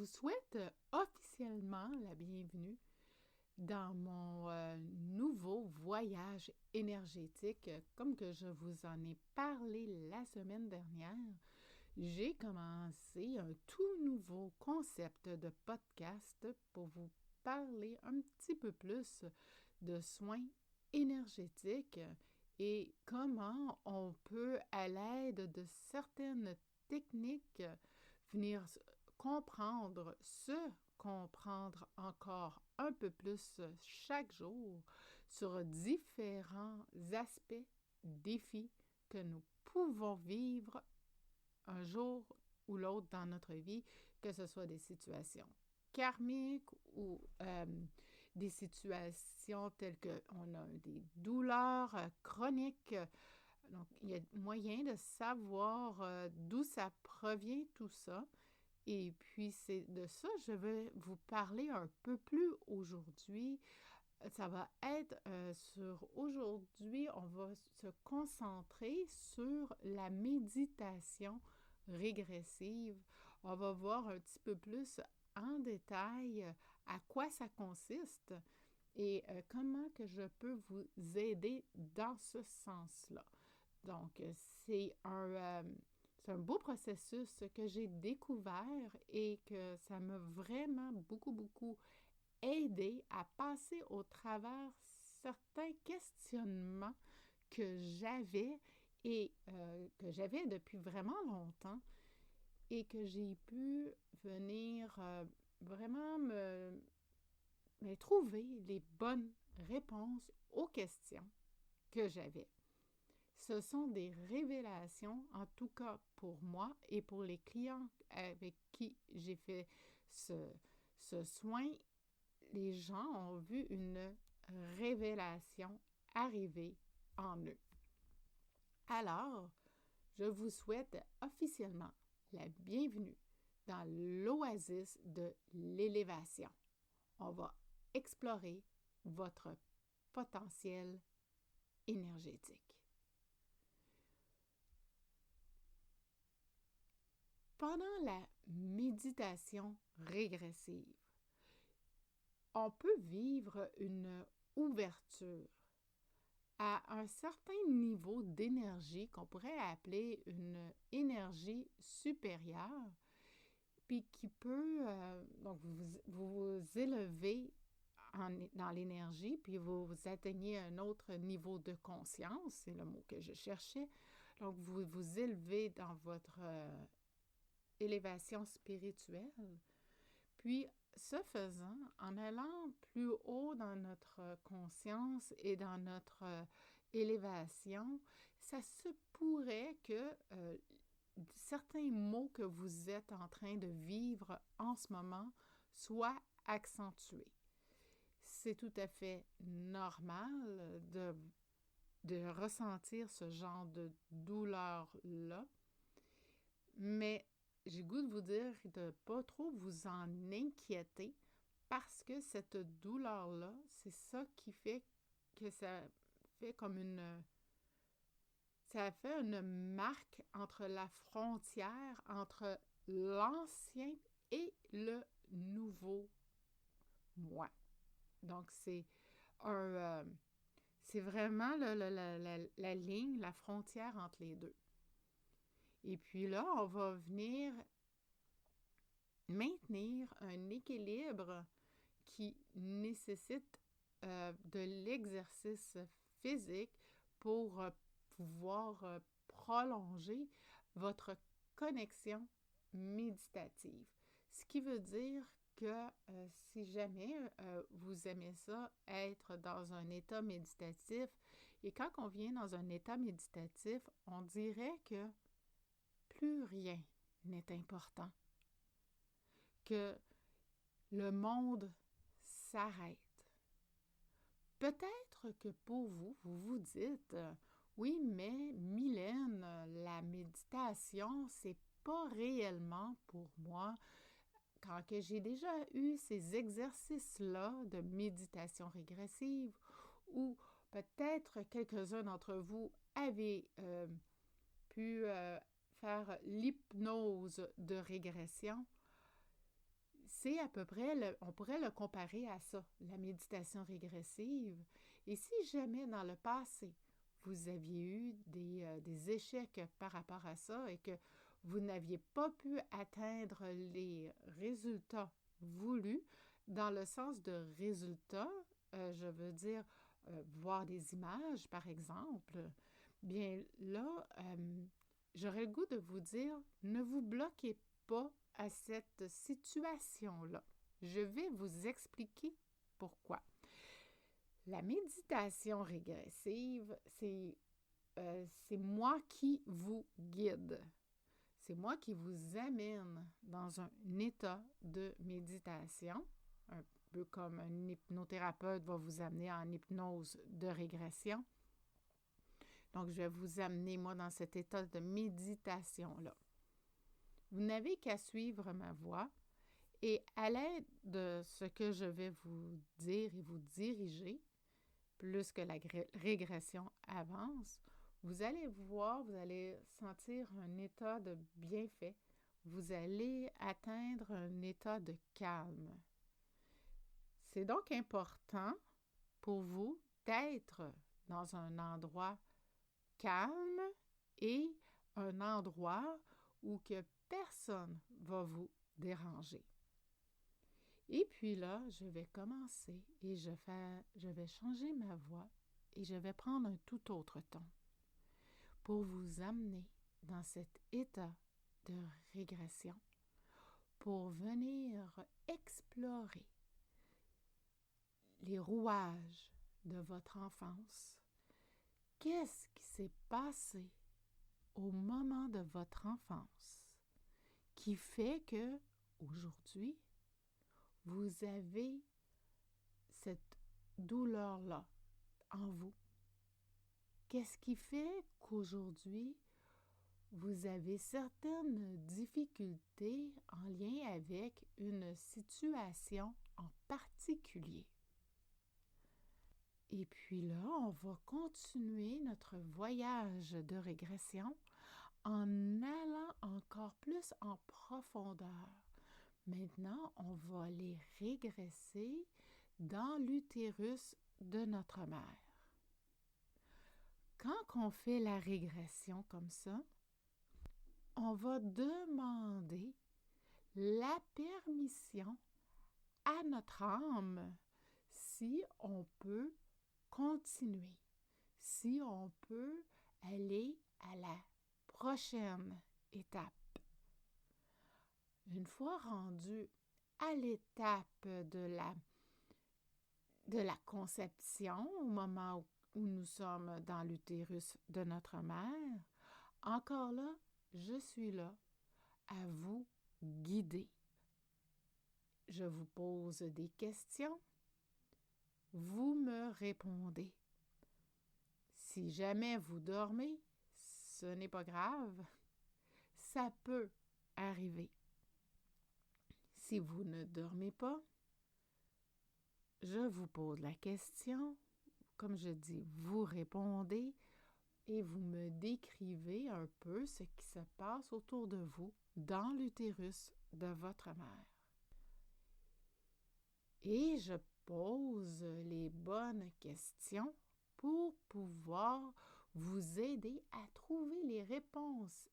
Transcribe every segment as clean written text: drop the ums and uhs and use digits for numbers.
vous souhaite officiellement la bienvenue dans mon nouveau voyage énergétique. Comme que je vous en ai parlé la semaine dernière, j'ai commencé un tout nouveau concept de podcast pour vous parler un petit peu plus de soins énergétiques et comment on peut, à l'aide de certaines techniques, venir comprendre encore un peu plus chaque jour sur différents aspects, défis que nous pouvons vivre un jour ou l'autre dans notre vie, que ce soit des situations karmiques ou des situations telles qu'on a des douleurs chroniques. Donc, il y a moyen de savoir d'où ça provient tout ça. Et puis, c'est de ça que je vais vous parler un peu plus aujourd'hui. Ça va être aujourd'hui, on va se concentrer sur la méditation régressive. On va voir un petit peu plus en détail à quoi ça consiste et comment que je peux vous aider dans ce sens-là. Donc, c'est un beau processus que j'ai découvert et que ça m'a vraiment beaucoup aidé à passer au travers certains questionnements que j'avais et que j'avais depuis vraiment longtemps et que j'ai pu venir vraiment me trouver les bonnes réponses aux questions que j'avais. Ce sont des révélations, en tout cas pour moi et pour les clients avec qui j'ai fait ce soin. Les gens ont vu une révélation arriver en eux. Alors, je vous souhaite officiellement la bienvenue dans l'oasis de l'élévation. On va explorer votre potentiel énergétique. Pendant la méditation régressive, on peut vivre une ouverture à un certain niveau d'énergie qu'on pourrait appeler une énergie supérieure, puis qui peut, donc vous élever dans l'énergie, puis vous atteignez un autre niveau de conscience, c'est le mot que je cherchais. Donc, vous vous élevez dans votre élévation spirituelle. Puis, ce faisant, en allant plus haut dans notre conscience et dans notre élévation, ça se pourrait que certains maux que vous êtes en train de vivre en ce moment soient accentués. C'est tout à fait normal de ressentir ce genre de douleur-là, mais j'ai le goût de vous dire de ne pas trop vous en inquiéter parce que cette douleur-là, c'est ça qui fait que ça fait ça fait une marque entre la frontière entre l'ancien et le nouveau moi. Donc, c'est vraiment la ligne, la frontière entre les deux. Et puis là, on va venir maintenir un équilibre qui nécessite de l'exercice physique pour pouvoir prolonger votre connexion méditative. Ce qui veut dire que si jamais vous aimez ça, être dans un état méditatif, et quand on vient dans un état méditatif, on dirait que plus rien n'est important, que le monde s'arrête. Peut-être que pour vous, vous vous dites oui, mais Mylène, la méditation, c'est pas réellement pour moi. Quand que j'ai déjà eu ces exercices-là de méditation régressive, ou peut-être quelques-uns d'entre vous avaient pu faire l'hypnose de régression, C'est à peu près, on pourrait le comparer à ça, la méditation régressive. Et si jamais dans le passé, vous aviez eu des échecs par rapport à ça et que vous n'aviez pas pu atteindre les résultats voulus, dans le sens de résultats, je veux dire voir des images, par exemple, bien là, j'aurais le goût de vous dire, ne vous bloquez pas à cette situation-là. Je vais vous expliquer pourquoi. La méditation régressive, c'est moi qui vous guide. C'est moi qui vous amène dans un état de méditation, un peu comme un hypnothérapeute va vous amener en hypnose de régression. Donc, je vais vous amener, moi, dans cet état de méditation-là. Vous n'avez qu'à suivre ma voix et à l'aide de ce que je vais vous dire et vous diriger, plus que la régression avance, vous allez voir, vous allez sentir un état de bienfait. Vous allez atteindre un état de calme. C'est donc important pour vous d'être dans un endroit calme et un endroit où que personne va vous déranger. Et puis là, je vais commencer et je vais changer ma voix et je vais prendre un tout autre ton pour vous amener dans cet état de régression, pour venir explorer les rouages de votre enfance. Qu'est-ce qui s'est passé au moment de votre enfance qui fait que aujourd'hui, vous avez cette douleur-là en vous? Qu'est-ce qui fait qu'aujourd'hui, vous avez certaines difficultés en lien avec une situation en particulier? Et puis là, on va continuer notre voyage de régression en allant encore plus en profondeur. Maintenant, on va aller régresser dans l'utérus de notre mère. Quand on fait la régression comme ça, on va demander la permission à notre âme si on peut continuer, si on peut aller à la prochaine étape. Une fois rendu à l'étape de la conception, au moment où nous sommes dans l'utérus de notre mère, encore là, je suis là à vous guider. Je vous pose des questions, vous me répondez. Si jamais vous dormez, ce n'est pas grave, ça peut arriver. Si vous ne dormez pas, je vous pose la question, comme je dis, vous répondez et vous me décrivez un peu ce qui se passe autour de vous dans l'utérus de votre mère. Et je pose les bonnes questions pour pouvoir vous aider à trouver les réponses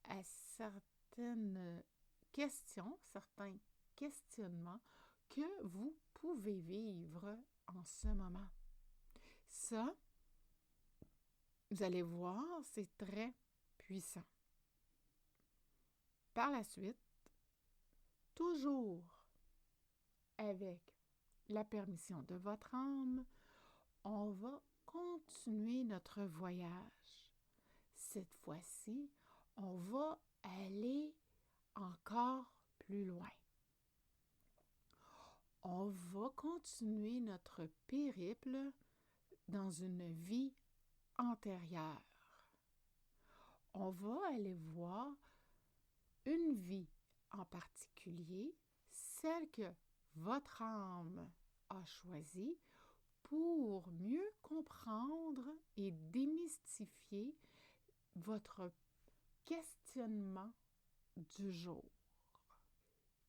à certaines questions, certains questionnements que vous pouvez vivre en ce moment. Ça, vous allez voir, c'est très puissant. Par la suite, toujours avec la permission de votre âme, on va continuer notre voyage. Cette fois-ci, on va aller encore plus loin. On va continuer notre périple dans une vie antérieure. On va aller voir une vie en particulier, celle que votre âme a choisie pour mieux comprendre et démystifier votre questionnement du jour.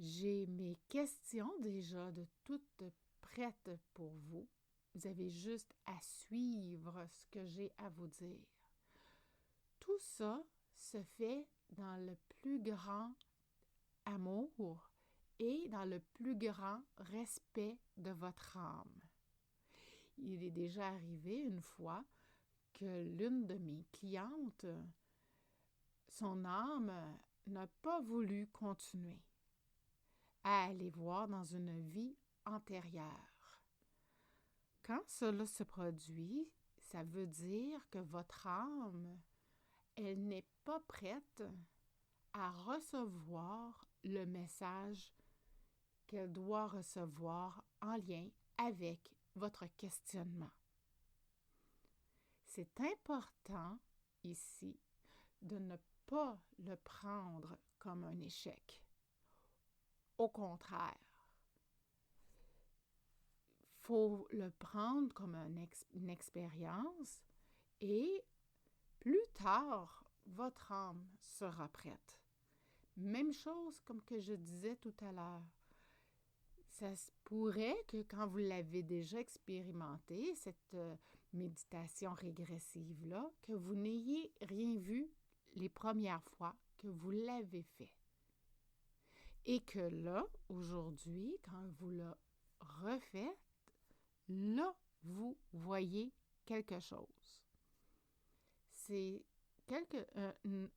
J'ai mes questions déjà de toutes prêtes pour vous. Vous avez juste à suivre ce que j'ai à vous dire. Tout ça se fait dans le plus grand amour et dans le plus grand respect de votre âme. Il est déjà arrivé une fois que l'une de mes clientes, son âme n'a pas voulu continuer à aller voir dans une vie antérieure. Quand cela se produit, ça veut dire que votre âme, elle n'est pas prête à recevoir le message qu'elle doit recevoir en lien avec votre questionnement. C'est important ici de ne pas le prendre comme un échec. Au contraire, il faut le prendre comme une expérience et plus tard, votre âme sera prête. Même chose comme que je disais tout à l'heure. Ça se pourrait que quand vous l'avez déjà expérimenté, cette méditation régressive-là, que vous n'ayez rien vu les premières fois que vous l'avez fait. Et que là, aujourd'hui, quand vous le refaites, là, vous voyez quelque chose. C'est une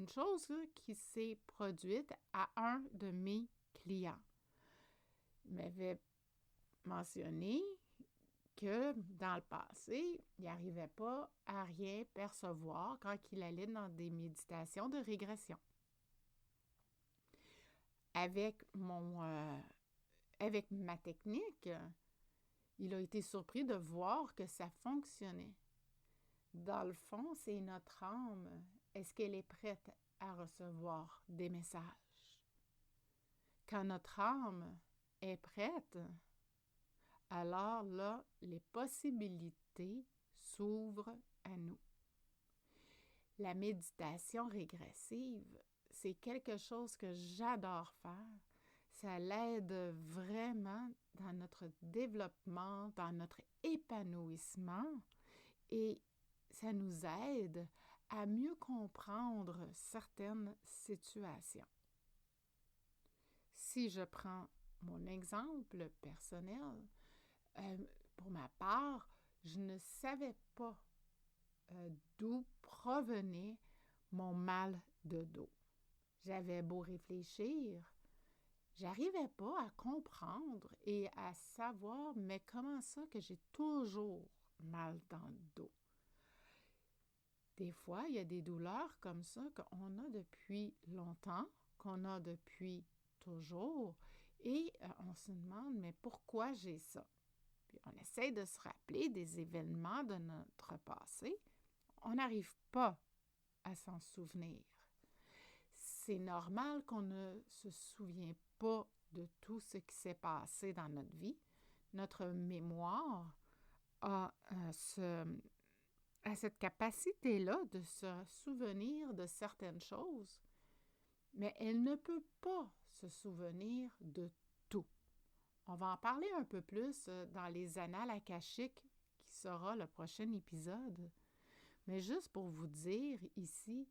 chose qui s'est produite à un de mes clients. Il m'avait mentionné que dans le passé, il n'arrivait pas à rien percevoir quand il allait dans des méditations de régression. Avec ma technique, il a été surpris de voir que ça fonctionnait. Dans le fond, c'est notre âme. Est-ce qu'elle est prête à recevoir des messages? Quand notre âme est prête, alors là, les possibilités s'ouvrent à nous. La méditation régressive, c'est quelque chose que j'adore faire. Ça l'aide vraiment dans notre développement, dans notre épanouissement et ça nous aide à mieux comprendre certaines situations. Si je prends mon exemple personnel, pour ma part, je ne savais pas d'où provenait mon mal de dos. J'avais beau réfléchir, j'arrivais pas à comprendre et à savoir, mais comment ça que j'ai toujours mal dans le dos? Des fois, il y a des douleurs comme ça qu'on a depuis longtemps, qu'on a depuis toujours, et on se demande, mais pourquoi j'ai ça? Puis on essaie de se rappeler des événements de notre passé. On n'arrive pas à s'en souvenir. C'est normal qu'on ne se souvient pas de tout ce qui s'est passé dans notre vie. Notre mémoire a cette capacité-là de se souvenir de certaines choses, mais elle ne peut pas se souvenir de tout. On va en parler un peu plus dans les annales akashiques, qui sera le prochain épisode. Mais juste pour vous dire ici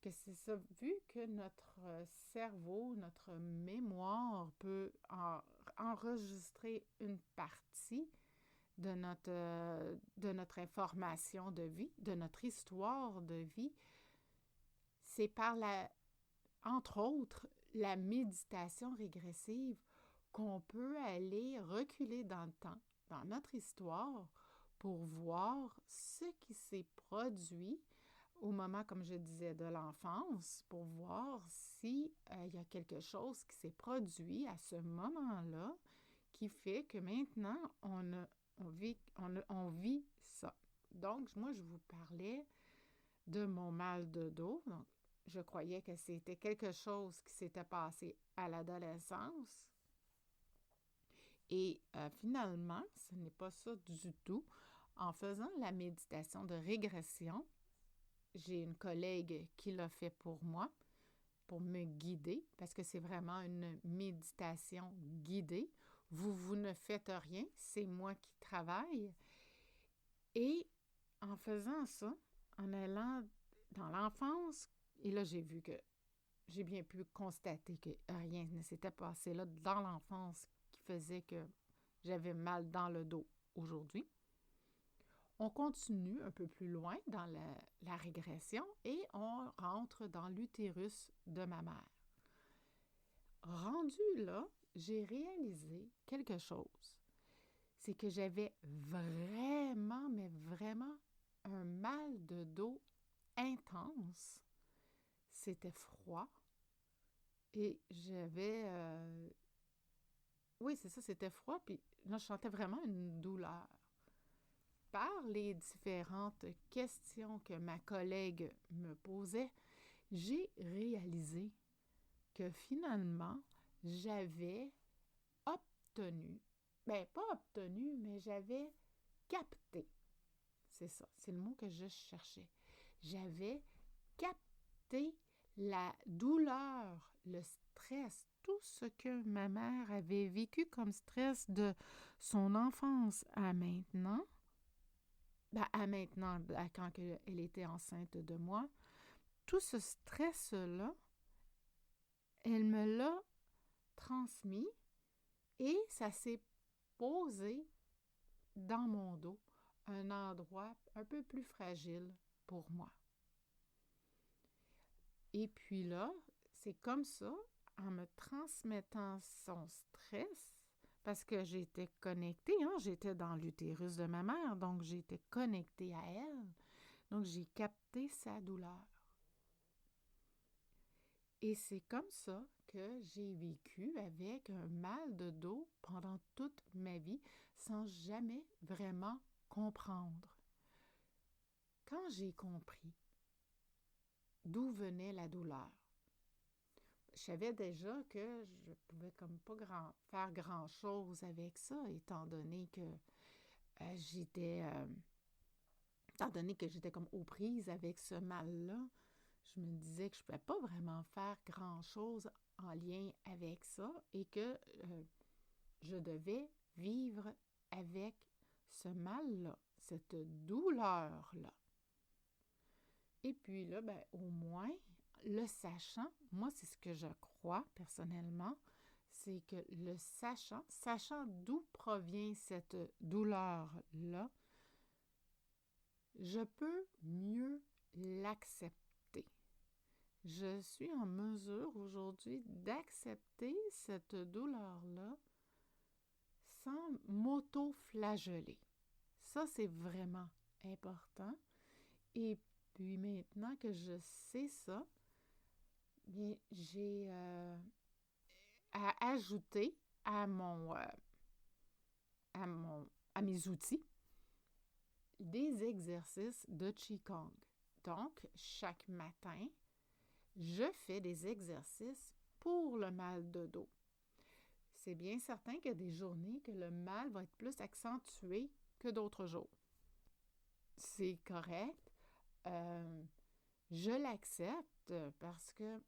que c'est ça, vu que notre cerveau, notre mémoire peut enregistrer une partie de notre information de vie, de notre histoire de vie, c'est entre autres, la méditation régressive qu'on peut aller reculer dans le temps, dans notre histoire, pour voir ce qui s'est produit au moment, comme je disais, de l'enfance, pour voir s'il y a quelque chose qui s'est produit à ce moment-là qui fait que maintenant, on vit ça. Donc, moi, je vous parlais de mon mal de dos. Donc, je croyais que c'était quelque chose qui s'était passé à l'adolescence. Et finalement, ce n'est pas ça du tout. En faisant la méditation de régression, j'ai une collègue qui l'a fait pour moi. pour me guider, parce que c'est vraiment une méditation guidée. Vous ne faites rien, c'est moi qui travaille. Et en faisant ça, en allant dans l'enfance, et là j'ai vu que j'ai bien pu constater que rien ne s'était passé là dans l'enfance qui faisait que j'avais mal dans le dos aujourd'hui. On continue un peu plus loin dans la régression et on rentre dans l'utérus de ma mère. Rendu là, j'ai réalisé quelque chose. C'est que j'avais vraiment, mais vraiment un mal de dos intense. C'était froid et j'avais... Oui, c'est ça, c'était froid. Puis là, je sentais vraiment une douleur. Par les différentes questions que ma collègue me posait, j'ai réalisé que finalement, j'avais obtenu, pas obtenu, mais j'avais capté. C'est ça, c'est le mot que je cherchais. J'avais capté la douleur, le stress, tout ce que ma mère avait vécu comme stress de son enfance à maintenant. Quand elle était enceinte de moi, tout ce stress-là, elle me l'a transmis et ça s'est posé dans mon dos, un endroit un peu plus fragile pour moi. Et puis là, c'est comme ça, en me transmettant son stress, parce que j'étais connectée, j'étais dans l'utérus de ma mère, donc j'étais connectée à elle. Donc, j'ai capté sa douleur. Et c'est comme ça que j'ai vécu avec un mal de dos pendant toute ma vie sans jamais vraiment comprendre. Quand j'ai compris d'où venait la douleur, je savais déjà que je pouvais comme pas faire grand-chose avec ça, étant donné que j'étais comme aux prises avec ce mal-là. Je me disais que je ne pouvais pas vraiment faire grand-chose en lien avec ça et que je devais vivre avec ce mal-là, cette douleur-là. Et puis là, au moins, le sachant, moi, c'est ce que je crois personnellement, c'est que le sachant d'où provient cette douleur-là, je peux mieux l'accepter. Je suis en mesure aujourd'hui d'accepter cette douleur-là sans m'auto-flageller. Ça, c'est vraiment important. Et puis maintenant que je sais ça, bien, j'ai à ajouter à mes outils des exercices de Qigong. Donc, chaque matin, je fais des exercices pour le mal de dos. C'est bien certain qu'il y a des journées que le mal va être plus accentué que d'autres jours. C'est correct. Je l'accepte parce que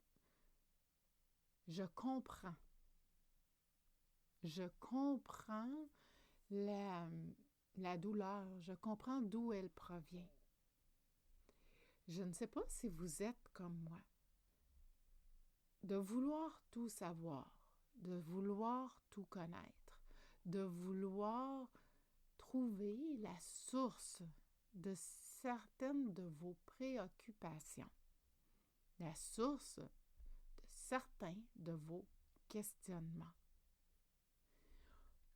je comprends. Je comprends la douleur. Je comprends d'où elle provient. Je ne sais pas si vous êtes comme moi. De vouloir tout savoir, de vouloir tout connaître, de vouloir trouver la source de certaines de vos préoccupations, la source de certains de vos questionnements.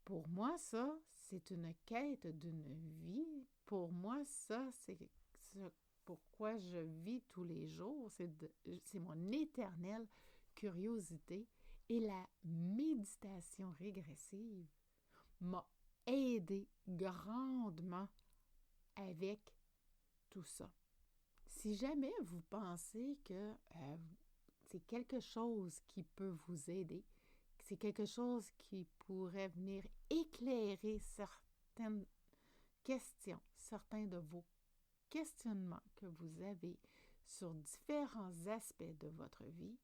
Pour moi, ça, c'est une quête d'une vie. Pour moi, ça, c'est pourquoi je vis tous les jours. C'est mon éternelle curiosité. Et la méditation régressive m'a aidé grandement avec tout ça. Si jamais vous pensez que c'est quelque chose qui peut vous aider, c'est quelque chose qui pourrait venir éclairer certaines questions, certains de vos questionnements que vous avez sur différents aspects de votre vie,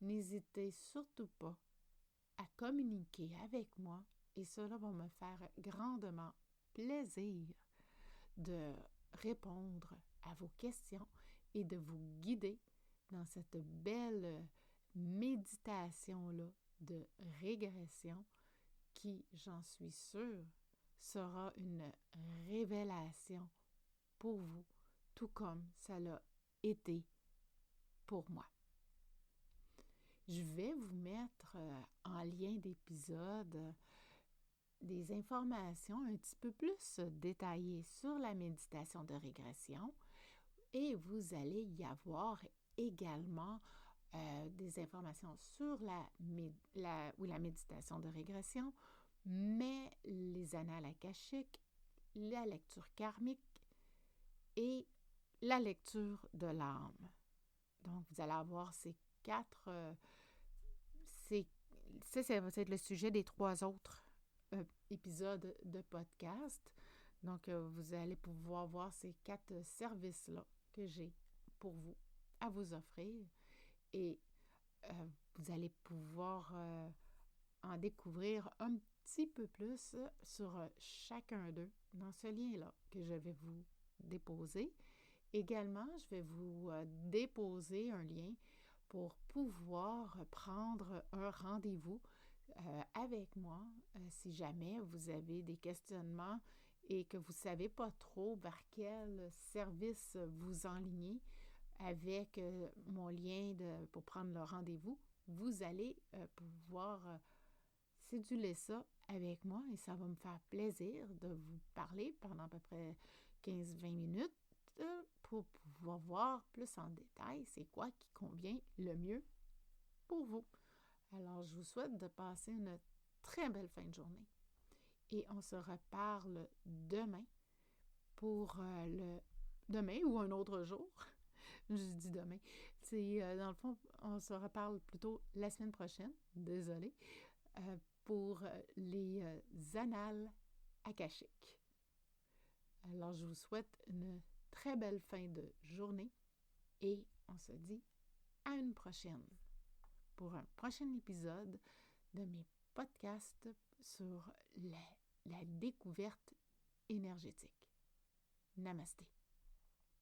n'hésitez surtout pas à communiquer avec moi et cela va me faire grandement plaisir de répondre à vos questions et de vous guider dans cette belle méditation-là de régression qui, j'en suis sûre, sera une révélation pour vous, tout comme ça l'a été pour moi. Je vais vous mettre en lien d'épisode des informations un petit peu plus détaillées sur la méditation de régression et vous allez y avoir également des informations sur la méditation de régression, mais les annales akashiques, la lecture karmique et la lecture de l'âme. Donc, vous allez avoir ces quatre... ça va être le sujet des 3 autres épisodes de podcast. Donc, vous allez pouvoir voir ces 4 services-là que j'ai pour vous, à vous offrir. Et vous allez pouvoir en découvrir un petit peu plus sur chacun d'eux dans ce lien-là que je vais vous déposer. Également, je vais vous déposer un lien pour pouvoir prendre un rendez-vous avec moi si jamais vous avez des questionnements et que vous ne savez pas trop vers quel service vous enligner avec mon lien pour prendre le rendez-vous, vous allez pouvoir céduler ça avec moi et ça va me faire plaisir de vous parler pendant à peu près 15-20 minutes pour pouvoir voir plus en détail c'est quoi qui convient le mieux pour vous. Alors, je vous souhaite de passer une très belle fin de journée et on se reparle demain pour demain ou un autre jour. Je dis demain. C'est, dans le fond, on se reparle plutôt la semaine prochaine, désolée, pour les annales akashiques. Alors, je vous souhaite une très belle fin de journée et on se dit à une prochaine pour un prochain épisode de mes podcasts sur la découverte énergétique. Namasté.